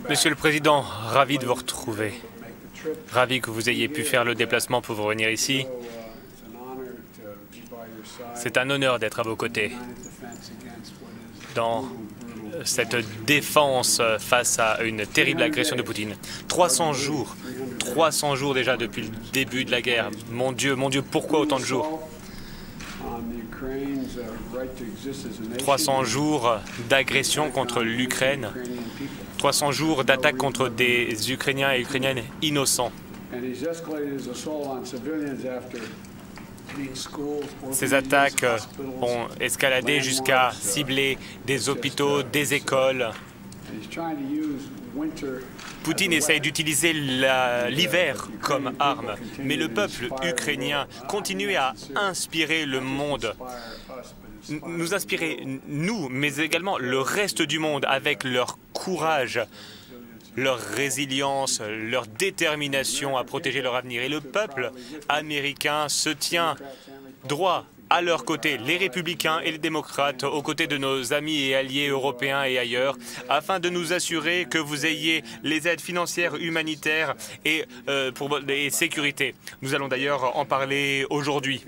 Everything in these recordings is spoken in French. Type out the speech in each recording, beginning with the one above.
Monsieur le Président, ravi de vous retrouver. Ravi que vous ayez pu faire le déplacement pour venir ici. C'est un honneur d'être à vos côtés dans cette défense face à une terrible agression de Poutine. 300 jours déjà depuis le début de la guerre. Mon Dieu, pourquoi autant de jours? 300 jours d'agression contre l'Ukraine, 300 jours d'attaque contre des Ukrainiens et Ukrainiennes innocents. Ces attaques ont escaladé jusqu'à cibler des hôpitaux, des écoles. Poutine essaye d'utiliser l'hiver comme arme, mais le peuple ukrainien continue à inspirer le monde, nous inspirer, nous, mais également le reste du monde, avec leur courage, leur résilience, leur détermination à protéger leur avenir. Et le peuple américain se tient droit à leur côté, les républicains et les démocrates, aux côtés de nos amis et alliés européens et ailleurs, afin de nous assurer que vous ayez les aides financières, humanitaires et sécurité. Nous allons d'ailleurs en parler aujourd'hui.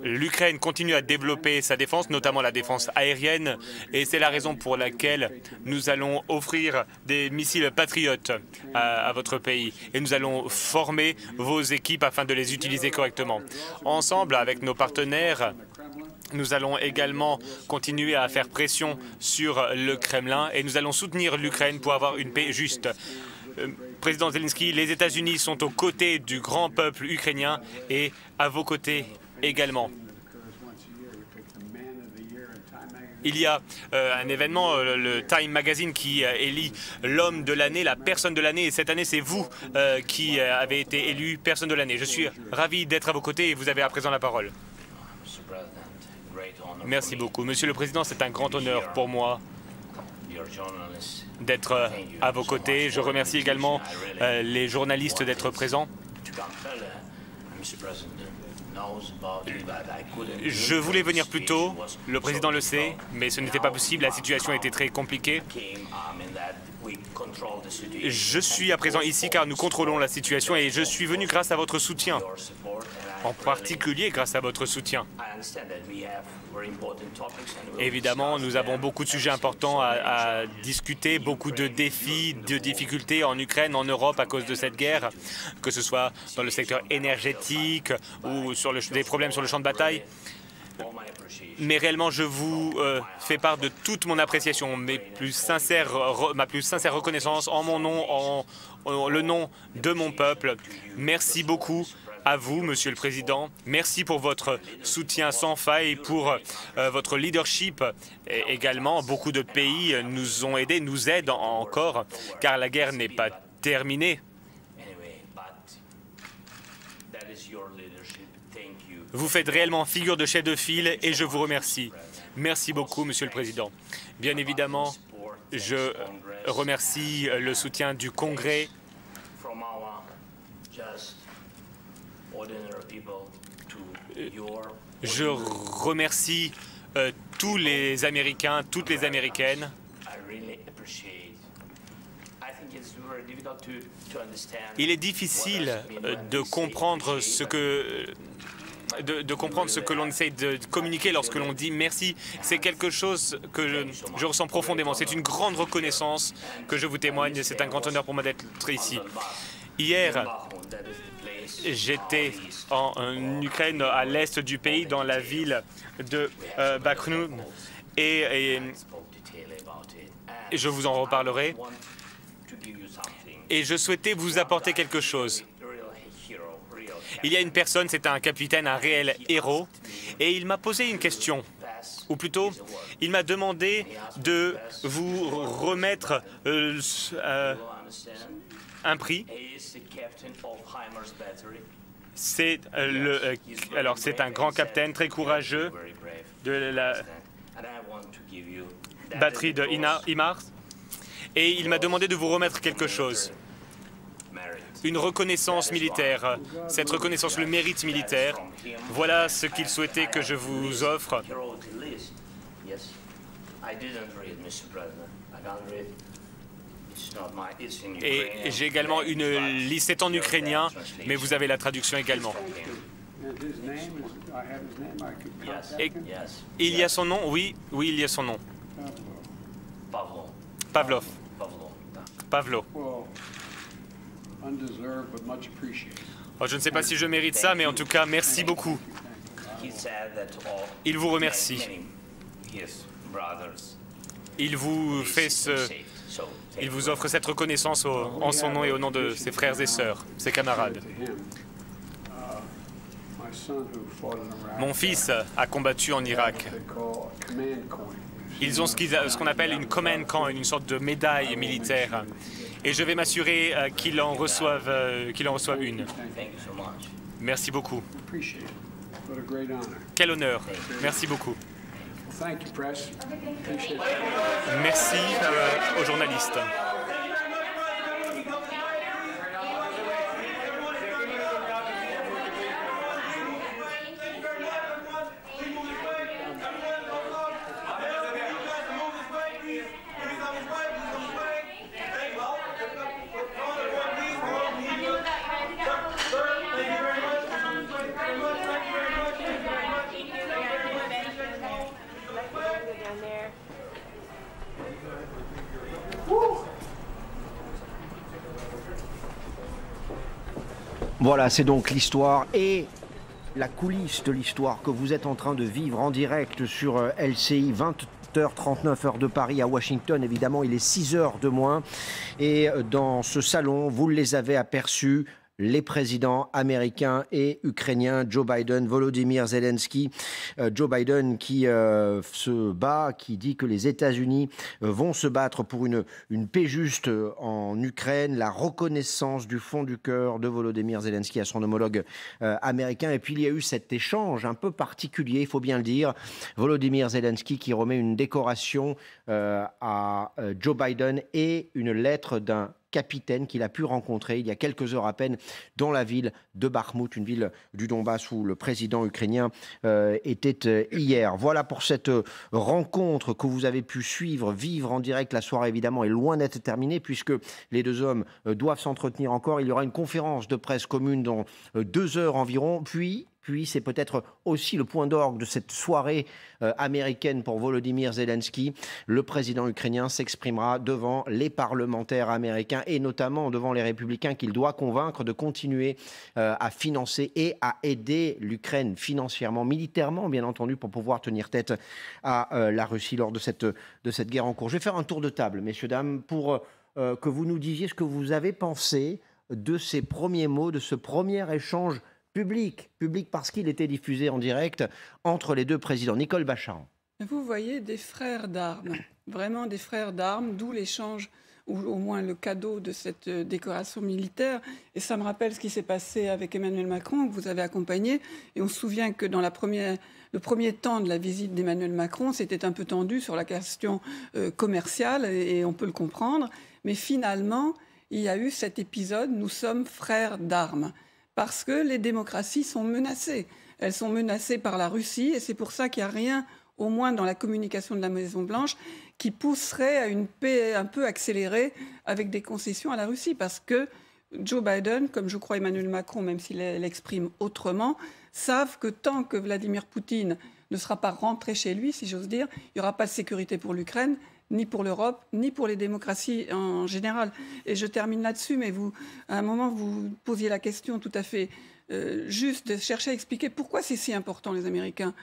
L'Ukraine continue à développer sa défense, notamment la défense aérienne, et c'est la raison pour laquelle nous allons offrir des missiles patriotes à votre pays. Et nous allons former vos équipes afin de les utiliser correctement. Ensemble, avec nos partenaires, nous allons également continuer à faire pression sur le Kremlin et nous allons soutenir l'Ukraine pour avoir une paix juste. Président Zelensky, les États-Unis sont aux côtés du grand peuple ukrainien et à vos côtés également. Il y a un événement, le Time Magazine, qui élit l'homme de l'année, la personne de l'année. Et cette année, c'est vous qui avez été élu personne de l'année. Je suis ravi d'être à vos côtés et vous avez à présent la parole. Merci beaucoup. Monsieur le Président, c'est un grand honneur pour moi d'être à vos côtés. Je remercie également les journalistes d'être présents. Je voulais venir plus tôt, le président le sait, mais ce n'était pas possible, la situation était très compliquée. Je suis à présent ici car nous contrôlons la situation et je suis venu grâce à votre soutien, en particulier grâce à votre soutien. Évidemment, nous avons beaucoup de sujets importants à discuter, beaucoup de défis, de difficultés en Ukraine, en Europe à cause de cette guerre, que ce soit dans le secteur énergétique ou sur des problèmes sur le champ de bataille. Mais réellement, je vous fais part de toute mon appréciation, ma plus sincère reconnaissance en mon nom, en le nom de mon peuple. Merci beaucoup à vous, Monsieur le Président. Merci pour votre soutien sans faille, pour votre leadership également. Beaucoup de pays nous ont aidés, nous aident encore, car la guerre n'est pas terminée. Vous faites réellement figure de chef de file et je vous remercie. Merci beaucoup, Monsieur le Président. Bien évidemment, je remercie le soutien du Congrès, je remercie tous les Américains, toutes les Américaines. Il est difficile de comprendre ce que l'on essaye de communiquer lorsque l'on dit merci. C'est quelque chose que je ressens profondément. C'est une grande reconnaissance que je vous témoigne. C'est un grand honneur pour moi d'être ici. Hier, j'étais en Ukraine, à l'est du pays, dans la ville de Bakhmut, et je vous en reparlerai. Et je souhaitais vous apporter quelque chose. Il y a une personne, c'est un capitaine, un réel héros, et il m'a posé une question, ou plutôt, il m'a demandé de vous remettre un prix. C'est un grand capitaine très courageux de la batterie de HIMARS, et il m'a demandé de vous remettre quelque chose. Une reconnaissance militaire. Cette reconnaissance, le mérite militaire, voilà ce qu'il souhaitait que je vous offre. Et j'ai également une liste, c'est en ukrainien, mais vous avez la traduction également. Et il y a son nom? Oui, oui, il y a son nom. Pavlov. Pavlo. Oh, je ne sais pas si je mérite ça, mais en tout cas, merci beaucoup. Il vous remercie. Il vous fait il vous offre cette reconnaissance en son nom et au nom de ses frères et sœurs, ses camarades. Mon fils a combattu en Irak. Ils ont ce qu'on appelle une command camp, une sorte de médaille militaire. Et je vais m'assurer qu'il en reçoive une. Merci beaucoup. Quel honneur. Merci beaucoup. Merci aux journalistes. Voilà, c'est donc l'histoire et la coulisse de l'histoire que vous êtes en train de vivre en direct sur LCI, 20h39 heure de Paris. À Washington, évidemment, il est 6 heures de moins. Et dans ce salon, vous les avez aperçus, les présidents américains et ukrainiens, Joe Biden, Volodymyr Zelensky. Joe Biden qui se bat, qui dit que les États-Unis vont se battre pour une paix juste en Ukraine, la reconnaissance du fond du cœur de Volodymyr Zelensky à son homologue américain. Et puis il y a eu cet échange un peu particulier, il faut bien le dire. Volodymyr Zelensky qui remet une décoration à Joe Biden et une lettre d'un capitaine qu'il a pu rencontrer il y a quelques heures à peine dans la ville de Bakhmout, une ville du Donbass où le président ukrainien était hier. Voilà pour cette rencontre que vous avez pu suivre, vivre en direct. La soirée évidemment est loin d'être terminée puisque les deux hommes doivent s'entretenir encore. Il y aura une conférence de presse commune dans 2 heures environ, puis c'est peut-être aussi le point d'orgue de cette soirée américaine pour Volodymyr Zelensky. Le président ukrainien s'exprimera devant les parlementaires américains et notamment devant les républicains qu'il doit convaincre de continuer à financer et à aider l'Ukraine financièrement, militairement bien entendu, pour pouvoir tenir tête à la Russie lors de cette guerre en cours. Je vais faire un tour de table, messieurs, dames, pour que vous nous disiez ce que vous avez pensé de ces premiers mots, de ce premier échange public parce qu'il était diffusé en direct entre les deux présidents. Nicole Bacharan. Vous voyez des frères d'armes, vraiment des frères d'armes, d'où l'échange, ou au moins le cadeau de cette décoration militaire. Et ça me rappelle ce qui s'est passé avec Emmanuel Macron, que vous avez accompagné. Et on se souvient que dans le premier temps de la visite d'Emmanuel Macron, c'était un peu tendu sur la question commerciale, et on peut le comprendre. Mais finalement, il y a eu cet épisode, nous sommes frères d'armes. Parce que les démocraties sont menacées. Elles sont menacées par la Russie et c'est pour ça qu'il n'y a rien, au moins dans la communication de la Maison-Blanche, qui pousserait à une paix un peu accélérée avec des concessions à la Russie. Parce que Joe Biden, comme je crois Emmanuel Macron, même s'il l'exprime autrement, savent que tant que Vladimir Poutine ne sera pas rentré chez lui, si j'ose dire, il n'y aura pas de sécurité pour l'Ukraine, ni pour l'Europe, ni pour les démocraties en général. Et je termine là-dessus, mais à un moment, vous posiez la question tout à fait juste de chercher à expliquer pourquoi c'est si important, les Américains,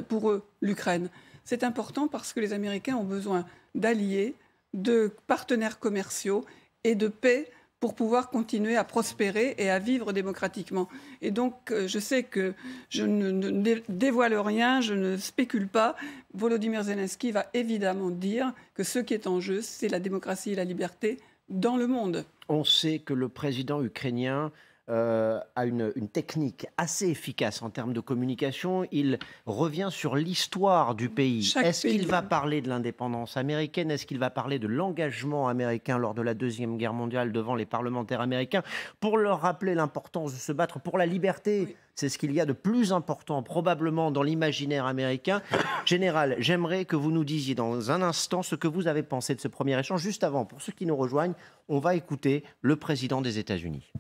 pour eux, l'Ukraine. C'est important parce que les Américains ont besoin d'alliés, de partenaires commerciaux et de paix pour pouvoir continuer à prospérer et à vivre démocratiquement. Et donc, je sais que je ne dévoile rien, je ne spécule pas. Volodymyr Zelensky va évidemment dire que ce qui est en jeu, c'est la démocratie et la liberté dans le monde. On sait que le président ukrainien a une technique assez efficace en termes de communication. Il revient sur l'histoire du pays. Est-ce qu'il va parler de l'indépendance américaine? Est-ce qu'il va parler de l'engagement américain lors de la Deuxième Guerre mondiale devant les parlementaires américains pour leur rappeler l'importance de se battre pour la liberté? Oui. C'est ce qu'il y a de plus important probablement dans l'imaginaire américain. Général, j'aimerais que vous nous disiez dans un instant ce que vous avez pensé de ce premier échange. Juste avant, pour ceux qui nous rejoignent, on va écouter le président des États-Unis.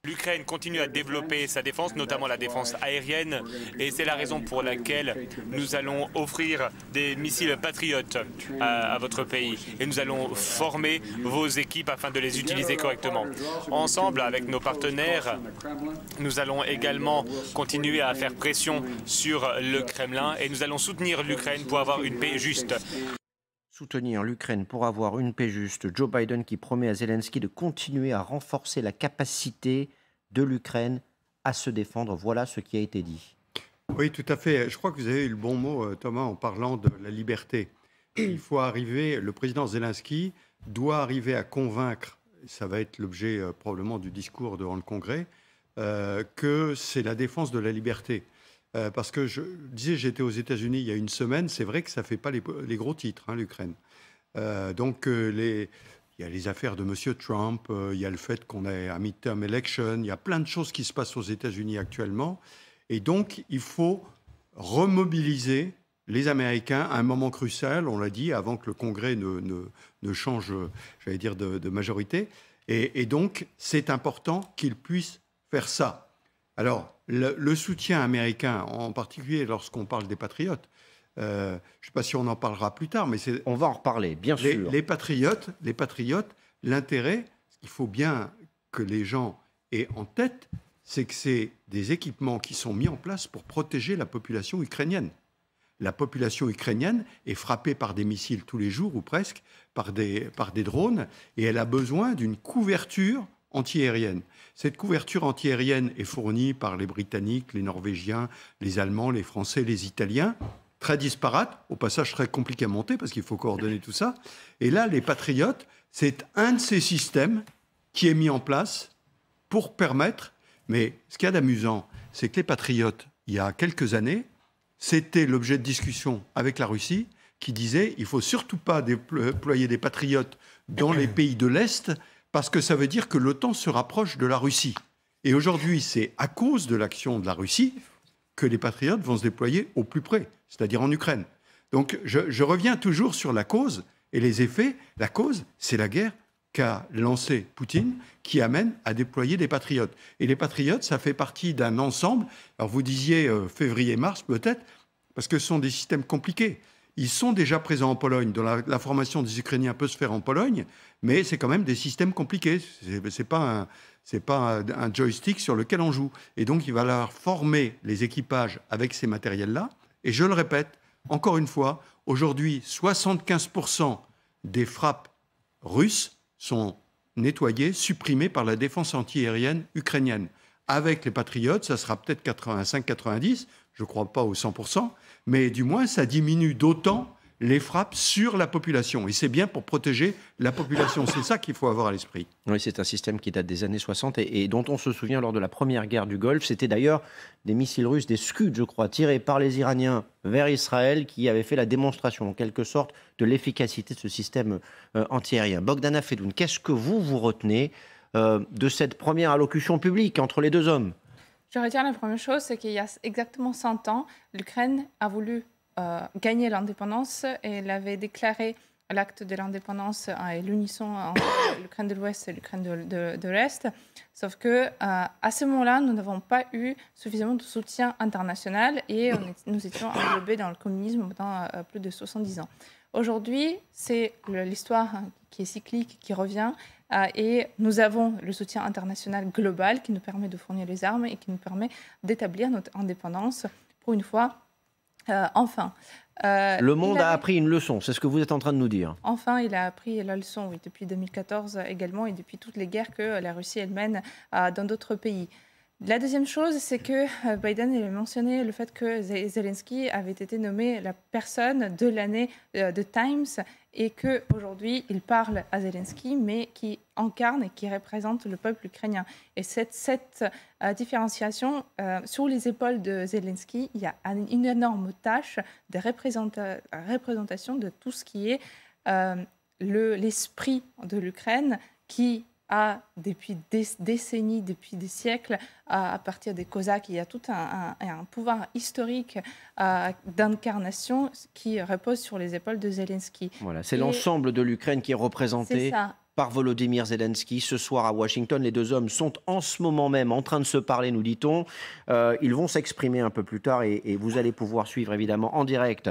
L'Ukraine continue à développer sa défense, notamment la défense aérienne, et c'est la raison pour laquelle nous allons offrir des missiles patriotes à votre pays. Et nous allons former vos équipes afin de les utiliser correctement. Ensemble, avec nos partenaires, nous allons également continuer à faire pression sur le Kremlin et nous allons soutenir l'Ukraine pour avoir une paix juste. Soutenir l'Ukraine pour avoir une paix juste. Joe Biden qui promet à Zelensky de continuer à renforcer la capacité de l'Ukraine à se défendre. Voilà ce qui a été dit. Oui, tout à fait. Je crois que vous avez eu le bon mot, Thomas, en parlant de la liberté. Il faut arriver, le président Zelensky doit arriver à convaincre, ça va être l'objet probablement du discours devant le Congrès, que c'est la défense de la liberté. Parce que je disais, j'étais aux États-Unis il y a une semaine, c'est vrai que ça ne fait pas les gros titres, hein, l'Ukraine. Il y a les affaires de M. Trump, il y a le fait qu'on ait un midterm election, il y a plein de choses qui se passent aux États-Unis actuellement. Et donc, il faut remobiliser les Américains à un moment crucial, on l'a dit, avant que le Congrès ne change, j'allais dire, de majorité. Et donc, c'est important qu'ils puissent faire ça. Alors, le soutien américain, en particulier lorsqu'on parle des patriotes, je ne sais pas si on en parlera plus tard, mais on va en reparler, bien sûr. Les patriotes, l'intérêt, il faut bien que les gens aient en tête, c'est que c'est des équipements qui sont mis en place pour protéger la population ukrainienne. La population ukrainienne est frappée par des missiles tous les jours, ou presque, par des drones, et elle a besoin d'une couverture antiaérienne. Cette couverture antiaérienne est fournie par les Britanniques, les Norvégiens, les Allemands, les Français, les Italiens, très disparate, au passage très compliqué à monter parce qu'il faut coordonner tout ça. Et là, les Patriotes, c'est un de ces systèmes qui est mis en place pour permettre... Mais ce qu'il y a d'amusant, c'est que les Patriotes, il y a quelques années, c'était l'objet de discussion avec la Russie qui disait il ne faut surtout pas déployer des Patriotes dans les pays de l'Est parce que ça veut dire que l'OTAN se rapproche de la Russie. Et aujourd'hui, c'est à cause de l'action de la Russie que les Patriotes vont se déployer au plus près, c'est-à-dire en Ukraine. Donc je reviens toujours sur la cause et les effets. La cause, c'est la guerre qu'a lancée Poutine qui amène à déployer des Patriotes. Et les Patriotes, ça fait partie d'un ensemble. Alors vous disiez février-mars peut-être, parce que ce sont des systèmes compliqués. Ils sont déjà présents en Pologne, dont la formation des Ukrainiens peut se faire en Pologne, mais c'est quand même des systèmes compliqués. C'est pas un joystick sur lequel on joue. Et donc, il va falloir former les équipages avec ces matériels-là. Et je le répète, encore une fois, aujourd'hui, 75% des frappes russes sont nettoyées, supprimées par la défense antiaérienne ukrainienne. Avec les Patriotes, ça sera peut-être 85-90, je ne crois pas aux 100%, mais du moins, ça diminue d'autant les frappes sur la population. Et c'est bien pour protéger la population. C'est ça qu'il faut avoir à l'esprit. Oui, c'est un système qui date des années 60 et dont on se souvient lors de la première guerre du Golfe. C'était d'ailleurs des missiles russes, des Scud, je crois, tirés par les Iraniens vers Israël qui avaient fait la démonstration, en quelque sorte, de l'efficacité de ce système antiaérien. Bogdana Fedoun, qu'est-ce que vous retenez de cette première allocution publique entre les deux hommes? Je retiens la première chose, c'est qu'il y a exactement 100 ans, l'Ukraine a voulu gagner l'indépendance et elle avait déclaré l'acte de l'indépendance à l'unisson entre l'Ukraine de l'Ouest et l'Ukraine de l'Est. Sauf que à ce moment-là, nous n'avons pas eu suffisamment de soutien international et nous étions englobés dans le communisme pendant plus de 70 ans. Aujourd'hui, c'est l'histoire qui est cyclique, qui revient. Et nous avons le soutien international global qui nous permet de fournir les armes et qui nous permet d'établir notre indépendance pour une fois. Enfin. Le monde a appris une leçon, c'est ce que vous êtes en train de nous dire. Enfin, il a appris la leçon, oui, depuis 2014 également et depuis toutes les guerres que la Russie elle mène dans d'autres pays. La deuxième chose, c'est que Biden a mentionné le fait que Zelensky avait été nommé la personne de l'année de Times et qu'aujourd'hui, il parle à Zelensky, mais qui incarne et qui représente le peuple ukrainien. Et cette différenciation, sur les épaules de Zelensky, il y a une énorme tâche de représentation de tout ce qui est l'esprit de l'Ukraine qui a, depuis des décennies, depuis des siècles, à partir des Cosaques, il y a tout un pouvoir historique d'incarnation qui repose sur les épaules de Zelensky. Voilà, c'est l'ensemble de l'Ukraine qui est représenté par Volodymyr Zelensky. Ce soir à Washington, les deux hommes sont en ce moment même en train de se parler, nous dit-on. Ils vont s'exprimer un peu plus tard et vous allez pouvoir suivre évidemment en direct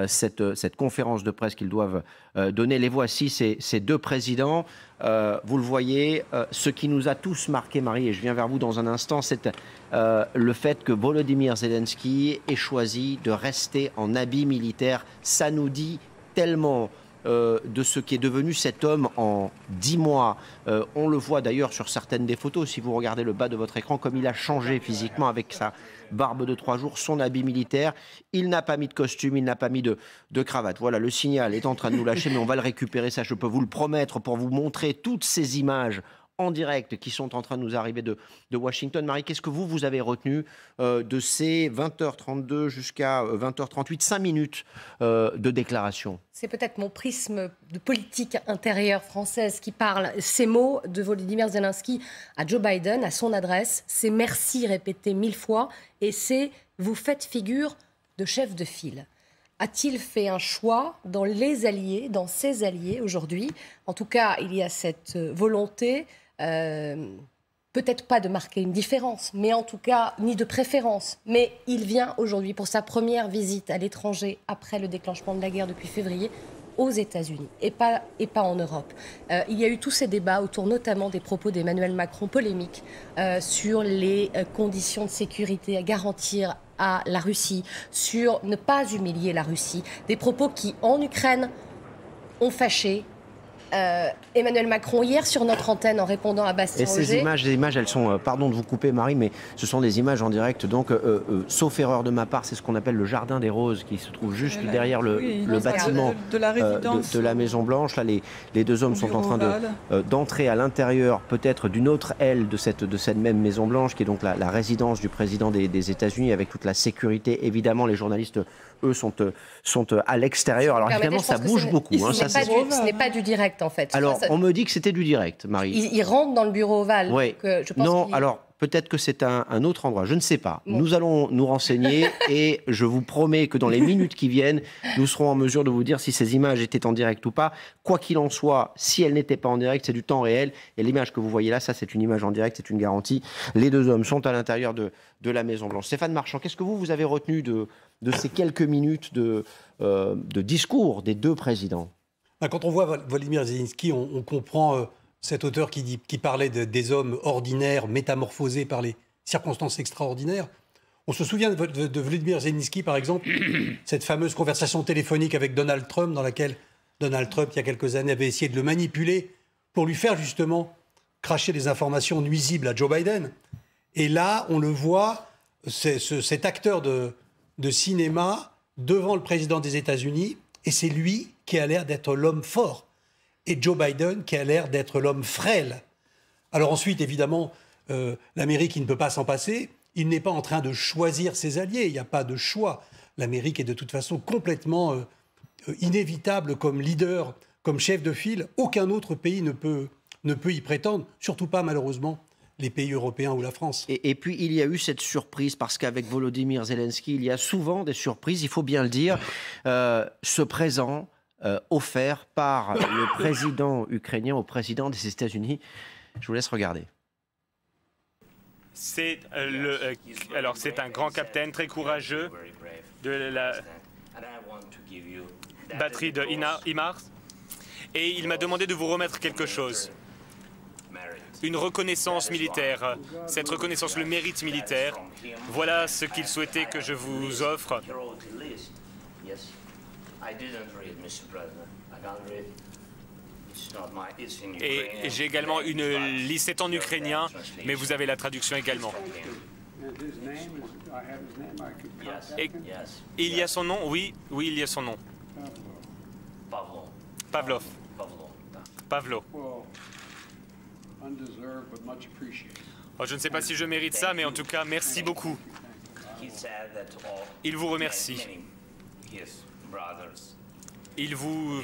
cette conférence de presse qu'ils doivent donner. Les voici, ces deux présidents. Vous le voyez, ce qui nous a tous marqué, Marie, et je viens vers vous dans un instant, c'est le fait que Volodymyr Zelensky ait choisi de rester en habit militaire. Ça nous dit tellement de ce qui est devenu cet homme en 10 mois. On le voit d'ailleurs sur certaines des photos, si vous regardez le bas de votre écran, comme il a changé physiquement avec sa barbe de 3 jours, son habit militaire. Il n'a pas mis de costume, il n'a pas mis de cravate. Voilà, le signal est en train de nous lâcher, mais on va le récupérer, ça je peux vous le promettre, pour vous montrer toutes ces images en direct qui sont en train de nous arriver de Washington. Marie, qu'est-ce que vous avez retenu de ces 20h32 jusqu'à 20h38, 5 minutes de déclaration? C'est peut-être mon prisme de politique intérieure française qui parle. Ces mots de Volodymyr Zelensky à Joe Biden, à son adresse, c'est merci répété 1000 fois et c'est vous faites figure de chef de file. A-t-il fait un choix dans les alliés, dans ses alliés aujourd'hui? En tout cas, il y a cette volonté, peut-être pas de marquer une différence, mais en tout cas, ni de préférence. Mais il vient aujourd'hui pour sa première visite à l'étranger après le déclenchement de la guerre depuis février aux États-Unis et pas en Europe. Il y a eu tous ces débats autour notamment des propos d'Emmanuel Macron polémiques sur les conditions de sécurité à garantir à la Russie, sur ne pas humilier la Russie. Des propos qui, en Ukraine, ont fâché Emmanuel Macron hier sur notre antenne en répondant à Bastien Auger. Et ces images, elles sont, pardon de vous couper Marie, mais ce sont des images en direct, donc sauf erreur de ma part, c'est ce qu'on appelle le Jardin des Roses qui se trouve juste derrière le bâtiment de la Maison Blanche. Là, les deux hommes sont en train d'entrer à l'intérieur peut-être d'une autre aile de cette même Maison Blanche, qui est donc la résidence du président des États-Unis, avec toute la sécurité. Évidemment, les journalistes, eux, sont à l'extérieur. Alors évidemment, ça bouge beaucoup. Ce n'est pas du direct, en fait. Alors, on me dit que c'était du direct, Marie. Il rentre dans le bureau ovale. Oui. Je pense non, alors peut-être que c'est un autre endroit. Je ne sais pas. Bon. Nous allons nous renseigner et je vous promets que dans les minutes qui viennent, nous serons en mesure de vous dire si ces images étaient en direct ou pas. Quoi qu'il en soit, si elles n'étaient pas en direct, c'est du temps réel. Et l'image que vous voyez là, ça c'est une image en direct, c'est une garantie. Les deux hommes sont à l'intérieur de la Maison Blanche. Stéphane Marchand, qu'est-ce que vous avez retenu de ces quelques minutes de discours des deux présidents? Quand on voit Volodymyr Zelensky, on comprend cet auteur qui parlait des hommes ordinaires, métamorphosés par les circonstances extraordinaires. On se souvient de Volodymyr Zelensky, par exemple, cette fameuse conversation téléphonique avec Donald Trump, dans laquelle Donald Trump, il y a quelques années, avait essayé de le manipuler pour lui faire justement cracher des informations nuisibles à Joe Biden. Et là, on le voit, cet acteur de cinéma devant le président des États-Unis, et c'est lui qui a l'air d'être l'homme fort, et Joe Biden qui a l'air d'être l'homme frêle. Alors ensuite, évidemment, l'Amérique, il ne peut pas s'en passer. Il n'est pas en train de choisir ses alliés, il n'y a pas de choix. L'Amérique est de toute façon complètement inévitable comme leader, comme chef de file. Aucun autre pays ne peut y prétendre, surtout pas malheureusement les pays européens ou la France. Et puis, il y a eu cette surprise, parce qu'avec Volodymyr Zelensky, il y a souvent des surprises, il faut bien le dire. Ce présent offert par le président ukrainien au président des États-Unis. Je vous laisse regarder. C'est un grand capitaine très courageux de la batterie de HIMARS. Et il m'a demandé de vous remettre quelque chose. Une reconnaissance militaire. Cette reconnaissance le mérite militaire. Voilà ce qu'il souhaitait que je vous offre. Et j'ai également une liste, c'est en ukrainien, mais vous avez la traduction également. Et il y a son nom? Oui, oui, il y a son nom. Pavlov. Pavlo. Oh, je ne sais pas si je mérite ça, mais en tout cas, merci beaucoup. Il vous remercie. Il vous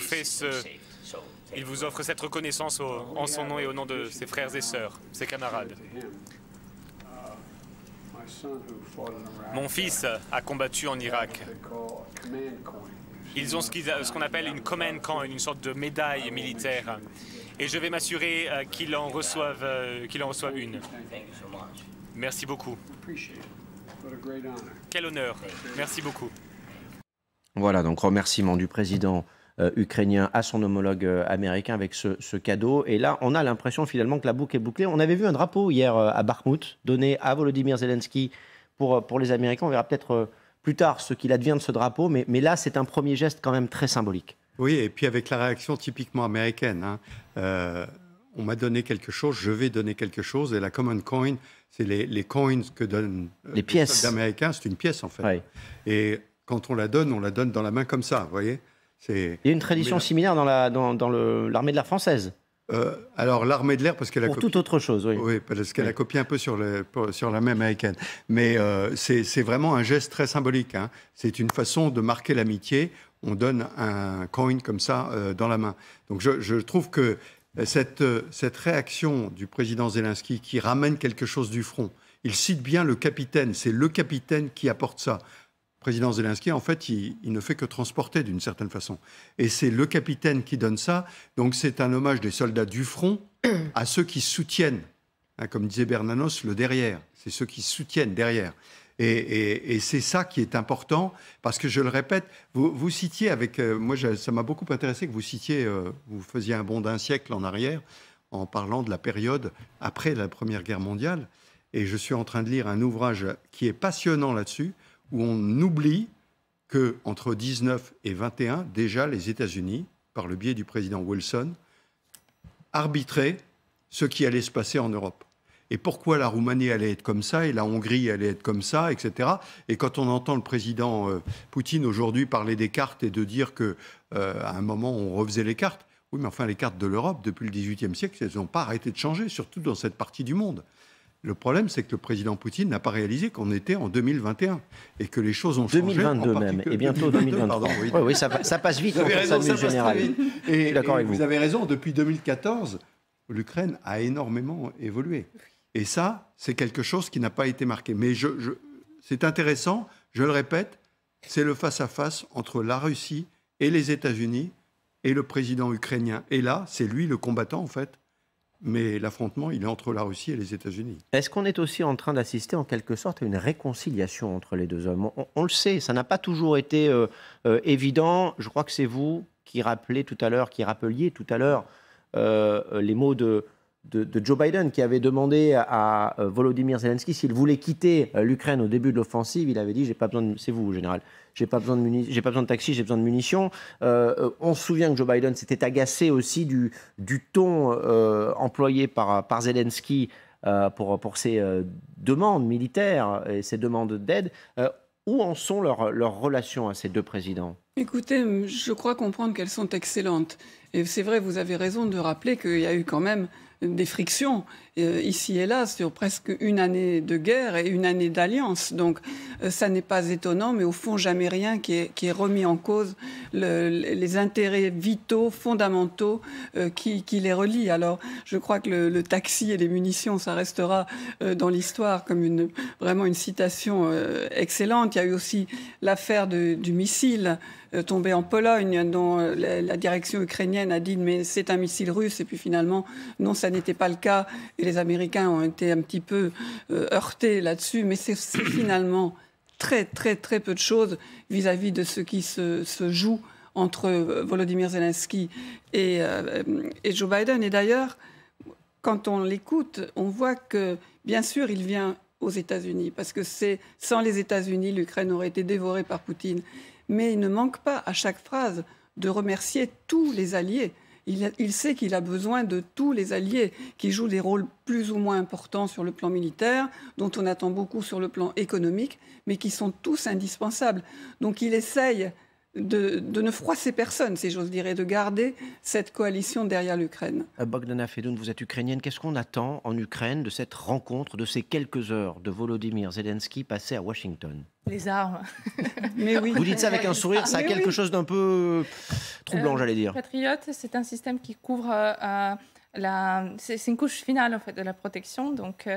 il vous offre cette reconnaissance en son nom et au nom de ses frères et sœurs, ses camarades. Mon fils a combattu en Irak. Ils ont ce qu'on appelle une command coin, une sorte de médaille militaire. Et je vais m'assurer qu'il en reçoive une. Merci beaucoup. Quel honneur. Merci beaucoup. Voilà, donc remerciement du président ukrainien à son homologue américain avec ce cadeau. Et là, on a l'impression finalement que la boucle est bouclée. On avait vu un drapeau hier à Bakhmout, donné à Volodymyr Zelensky pour les Américains. On verra peut-être plus tard ce qu'il advient de ce drapeau. Mais là, c'est un premier geste quand même très symbolique. Oui, et puis avec la réaction typiquement américaine. On m'a donné quelque chose, je vais donner quelque chose. Et la common coin, c'est les coins que donnent les pièces. soldats américains. C'est une pièce, en fait. Oui. Et quand on la donne dans la main comme ça, vous voyez. Il y a une tradition similaire dans l'armée de l'air française. Alors, l'armée de l'air, parce qu'elle a copié... Pour toute autre chose, oui. Oui, parce qu'elle a copié un peu sur l'armée américaine. Mais c'est vraiment un geste très symbolique. C'est une façon de marquer l'amitié. On donne un coin comme ça dans la main. Donc, je trouve que cette réaction du président Zelensky qui ramène quelque chose du front, il cite bien le capitaine. C'est le capitaine qui apporte ça. Le président Zelensky, en fait, il ne fait que transporter d'une certaine façon. Et c'est le capitaine qui donne ça. Donc c'est un hommage des soldats du front à ceux qui soutiennent, comme disait Bernanos, le derrière. C'est ceux qui soutiennent derrière. Et c'est ça qui est important, parce que je le répète, vous citiez avec... moi, ça m'a beaucoup intéressé que vous citiez, vous faisiez un bond d'un siècle en arrière, en parlant de la période après la Première Guerre mondiale. Et je suis en train de lire un ouvrage qui est passionnant là-dessus, où on oublie qu'entre 19 et 21, déjà, les États-Unis, par le biais du président Wilson, arbitraient ce qui allait se passer en Europe. Et pourquoi la Roumanie allait être comme ça, et la Hongrie allait être comme ça, etc. Et quand on entend le président Poutine aujourd'hui parler des cartes et de dire qu'à un moment, on refaisait les cartes, oui, mais enfin, les cartes de l'Europe, depuis le XVIIIe siècle, elles n'ont pas arrêté de changer, surtout dans cette partie du monde. Le problème, c'est que le président Poutine n'a pas réalisé qu'on était en 2021 et que les choses ont changé. 2022 même, et bientôt 2023. Pardon, oui, ça passe vite quand on s'amuse général. Et vous avez raison, depuis 2014, l'Ukraine a énormément évolué. Et ça, c'est quelque chose qui n'a pas été marqué. Mais c'est intéressant, je le répète, c'est le face-à-face entre la Russie et les États-Unis et le président ukrainien. Et là, c'est lui le combattant, en fait. Mais l'affrontement, il est entre la Russie et les États-Unis. Est-ce qu'on est aussi en train d'assister en quelque sorte à une réconciliation entre les deux hommes ? On le sait, ça n'a pas toujours été évident. Je crois que c'est vous qui rappeliez tout à l'heure les mots de Joe Biden, qui avait demandé à Volodymyr Zelensky s'il voulait quitter l'Ukraine au début de l'offensive. Il avait dit, j'ai pas besoin de... c'est vous, général. J'ai pas besoin de taxi, j'ai besoin de munitions. On se souvient que Joe Biden s'était agacé aussi du ton employé par Zelensky pour ses demandes militaires et ses demandes d'aide. Où en sont leurs relations à ces deux présidents ? Écoutez, je crois comprendre qu'elles sont excellentes. Et c'est vrai, vous avez raison de rappeler qu'il y a eu quand même des frictions ici et là sur presque une année de guerre et une année d'alliance. Donc ça n'est pas étonnant, mais au fond jamais rien qui est remis en cause les intérêts vitaux, fondamentaux qui les relient. Alors je crois que le taxi et les munitions, ça restera dans l'histoire comme vraiment une citation excellente. Il y a eu aussi l'affaire du missile tombé en Pologne, dont la direction ukrainienne a dit mais c'est un missile russe, et puis finalement non, ça n'était pas le cas, et les Américains ont été un petit peu heurtés là-dessus, mais c'est finalement très très très peu de choses vis-à-vis de ce qui se joue entre Volodymyr Zelensky et Joe Biden. Et d'ailleurs, quand on l'écoute, on voit que bien sûr il vient aux États-Unis, parce que sans les États-Unis, l'Ukraine aurait été dévorée par Poutine. Mais il ne manque pas, à chaque phrase, de remercier tous les alliés. il sait qu'il a besoin de tous les alliés qui jouent des rôles plus ou moins importants sur le plan militaire, dont on attend beaucoup sur le plan économique, mais qui sont tous indispensables. Donc il essaye de ne froisser personne, si j'ose dire, et de garder cette coalition derrière l'Ukraine. Bogdana Fedoun, vous êtes ukrainienne. Qu'est-ce qu'on attend en Ukraine de cette rencontre, de ces quelques heures de Volodymyr Zelensky passées à Washington? Les armes. Mais oui. Vous dites ça avec un sourire, ça a quelque chose d'un peu troublant, j'allais dire. Patriot, c'est un système qui couvre... c'est une couche finale en fait, de la protection, donc,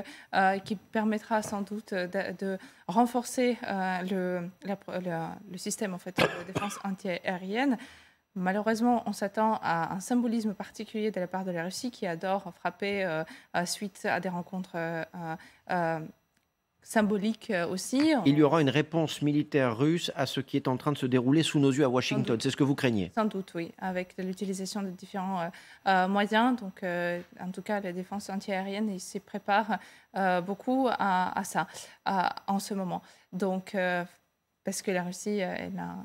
qui permettra sans doute de renforcer le système en fait, de défense antiaérienne. Malheureusement, on s'attend à un symbolisme particulier de la part de la Russie qui adore frapper suite à des rencontres symbolique aussi. Il y aura une réponse militaire russe à ce qui est en train de se dérouler sous nos yeux à Washington. C'est ce que vous craignez? Sans doute, oui, avec l'utilisation de différents moyens. Donc, en tout cas, la défense antiaérienne s'y prépare beaucoup à ça en ce moment. Donc, parce que la Russie, elle n'a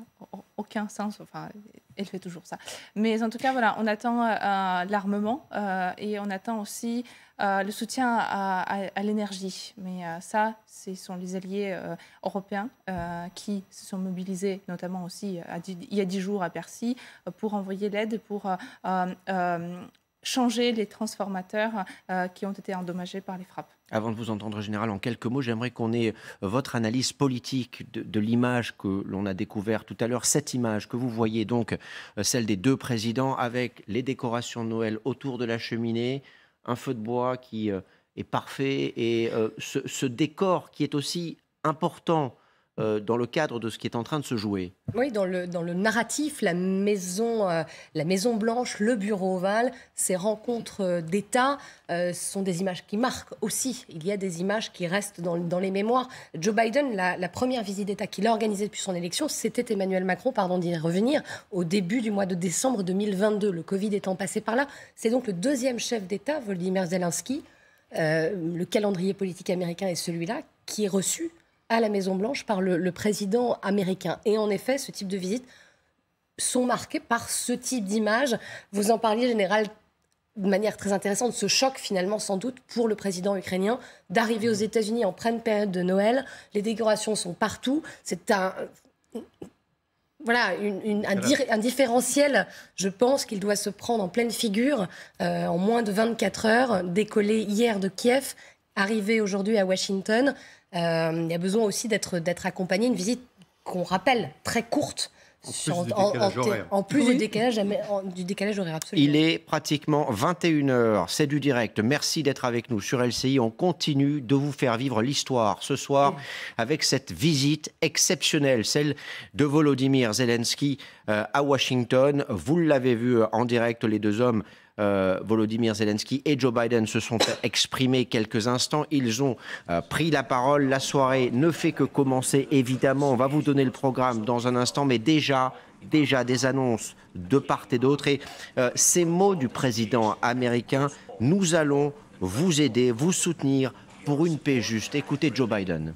aucun sens, enfin, elle fait toujours ça. Mais en tout cas, voilà, on attend l'armement et on attend aussi le soutien à l'énergie. Mais ça, ce sont les alliés européens qui se sont mobilisés, notamment aussi il y a 10 jours à Bercy, pour envoyer l'aide, pour changer les transformateurs qui ont été endommagés par les frappes. Avant de vous entendre, Général, en quelques mots, j'aimerais qu'on ait votre analyse politique de l'image que l'on a découverte tout à l'heure. Cette image que vous voyez, donc celle des deux présidents avec les décorations de Noël autour de la cheminée, un feu de bois qui est parfait et ce décor qui est aussi important dans le cadre de ce qui est en train de se jouer. Oui, dans le narratif, la maison Blanche, le bureau ovale, ces rencontres d'État, ce sont des images qui marquent aussi. Il y a des images qui restent dans les mémoires. Joe Biden, la première visite d'État qu'il a organisée depuis son élection, c'était Emmanuel Macron, pardon d'y revenir, au début du mois de décembre 2022, le Covid étant passé par là. C'est donc le deuxième chef d'État, Volodymyr Zelensky, le calendrier politique américain est celui-là, qui est reçu à la Maison-Blanche par le président américain. Et en effet, ce type de visites sont marquées par ce type d'image. Vous en parliez, Général, de manière très intéressante, ce choc finalement sans doute pour le président ukrainien d'arriver aux États-Unis en pleine période de Noël. Les décorations sont partout. C'est un différentiel, je pense, qu'il doit se prendre en pleine figure en moins de 24 heures, décollé hier de Kiev, arrivé aujourd'hui à Washington. Il y a besoin aussi d'être accompagné, une visite qu'on rappelle très courte. En plus du décalage horaire, absolument. Il est pratiquement 21h, c'est du direct. Merci d'être avec nous sur LCI. On continue de vous faire vivre l'histoire ce soir avec cette visite exceptionnelle, celle de Volodymyr Zelensky à Washington. Vous l'avez vu en direct, les deux hommes. Volodymyr Zelensky et Joe Biden se sont exprimés quelques instants. Ils ont pris la parole. La soirée ne fait que commencer, évidemment. On va vous donner le programme dans un instant, mais déjà des annonces de part et d'autre. Et ces mots du président américain, nous allons vous aider, vous soutenir pour une paix juste. Écoutez Joe Biden.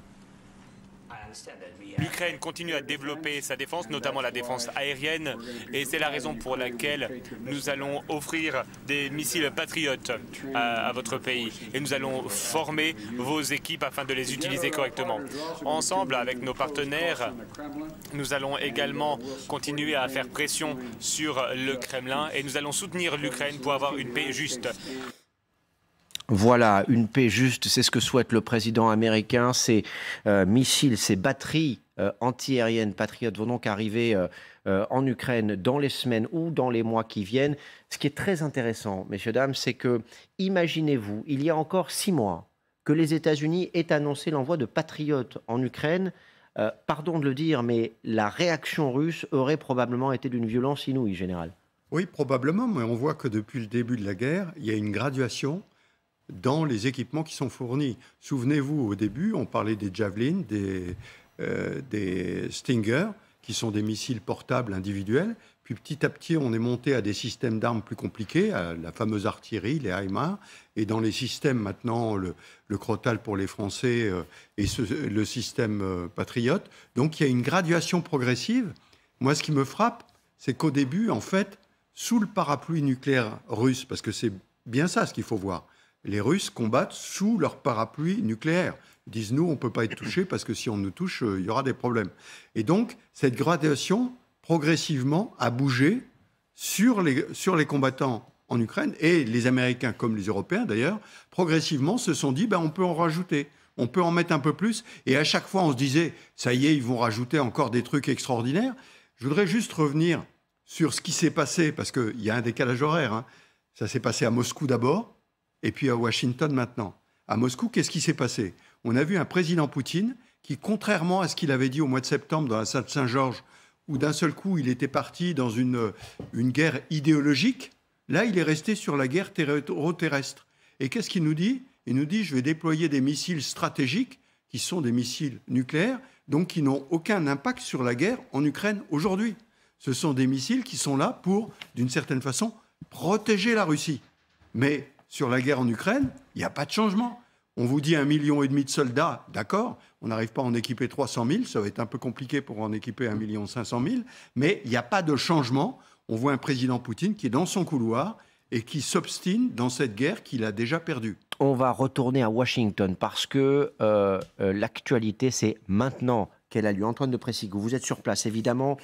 L'Ukraine continue à développer sa défense, notamment la défense aérienne, et c'est la raison pour laquelle nous allons offrir des missiles patriotes à votre pays. Et nous allons former vos équipes afin de les utiliser correctement. Ensemble, avec nos partenaires, nous allons également continuer à faire pression sur le Kremlin et nous allons soutenir l'Ukraine pour avoir une paix juste. Voilà, une paix juste, c'est ce que souhaite le président américain. Ces missiles, ces batteries antiaériennes patriotes vont donc arriver en Ukraine dans les semaines ou dans les mois qui viennent. Ce qui est très intéressant, messieurs, dames, c'est que, imaginez-vous, il y a encore 6 mois, que les États-Unis aient annoncé l'envoi de patriotes en Ukraine. Pardon de le dire, mais la réaction russe aurait probablement été d'une violence inouïe, Général. Oui, probablement, mais on voit que depuis le début de la guerre, il y a une graduation dans les équipements qui sont fournis. Souvenez-vous, au début, on parlait des Javelin, des Stinger, qui sont des missiles portables individuels. Puis petit à petit, on est monté à des systèmes d'armes plus compliqués, à la fameuse artillerie, les HIMARS. Et dans les systèmes maintenant, le Crotale pour les Français et le système Patriote. Donc il y a une graduation progressive. Moi, ce qui me frappe, c'est qu'au début, en fait, sous le parapluie nucléaire russe, parce que c'est bien ça ce qu'il faut voir. Les Russes combattent sous leur parapluie nucléaire. Ils disent, nous, on ne peut pas être touchés parce que si on nous touche, il y aura des problèmes. Et donc, cette gradation, progressivement, a bougé sur les combattants en Ukraine, et les Américains, comme les Européens d'ailleurs, progressivement se sont dit, ben, on peut en rajouter. On peut en mettre un peu plus. Et à chaque fois, on se disait, ça y est, ils vont rajouter encore des trucs extraordinaires. Je voudrais juste revenir sur ce qui s'est passé, parce qu'il y a un décalage horaire. Hein. Ça s'est passé à Moscou d'abord, et puis à Washington maintenant. À Moscou, qu'est-ce qui s'est passé? On a vu un président Poutine qui, contrairement à ce qu'il avait dit au mois de septembre dans la salle Saint-Georges, où d'un seul coup, il était parti dans une guerre idéologique, là, il est resté sur la guerre terrestre. Et qu'est-ce qu'il nous dit? Il nous dit, je vais déployer des missiles stratégiques, qui sont des missiles nucléaires, donc qui n'ont aucun impact sur la guerre en Ukraine aujourd'hui. Ce sont des missiles qui sont là pour, d'une certaine façon, protéger la Russie. Mais sur la guerre en Ukraine, il n'y a pas de changement. On vous dit 1,5 million de soldats, d'accord, on n'arrive pas à en équiper 300 000, ça va être un peu compliqué pour en équiper 1 500 000, mais il n'y a pas de changement. On voit un président Poutine qui est dans son couloir et qui s'obstine dans cette guerre qu'il a déjà perdue. On va retourner à Washington parce que l'actualité, c'est maintenant qu'elle a lieu. Antoine de Pressig, vous êtes sur place, évidemment.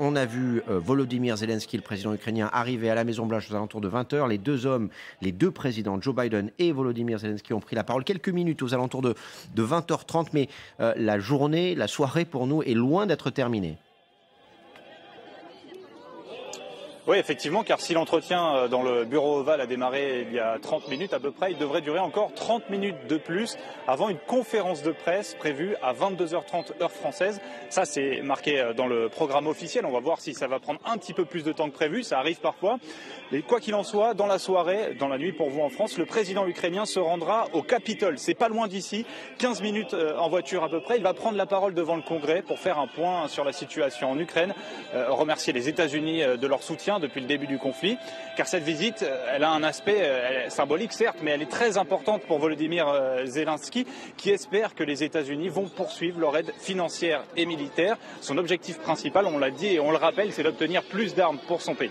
On a vu Volodymyr Zelensky, le président ukrainien, arriver à la Maison-Blanche aux alentours de 20h. Les deux hommes, les deux présidents, Joe Biden et Volodymyr Zelensky, ont pris la parole quelques minutes aux alentours de 20h30. Mais la journée, la soirée pour nous est loin d'être terminée. Oui, effectivement, car si l'entretien dans le bureau ovale a démarré il y a 30 minutes à peu près, il devrait durer encore 30 minutes de plus avant une conférence de presse prévue à 22h30 heure française. Ça, c'est marqué dans le programme officiel. On va voir si ça va prendre un petit peu plus de temps que prévu. Ça arrive parfois. Et quoi qu'il en soit, dans la soirée, dans la nuit pour vous en France, le président ukrainien se rendra au Capitole. C'est pas loin d'ici, 15 minutes en voiture à peu près. Il va prendre la parole devant le Congrès pour faire un point sur la situation en Ukraine, remercier les États-Unis de leur soutien depuis le début du conflit, car cette visite, elle a un aspect symbolique certes, mais elle est très importante pour Volodymyr Zelensky, qui espère que les États-Unis vont poursuivre leur aide financière et militaire. Son objectif principal, on l'a dit et on le rappelle, c'est d'obtenir plus d'armes pour son pays.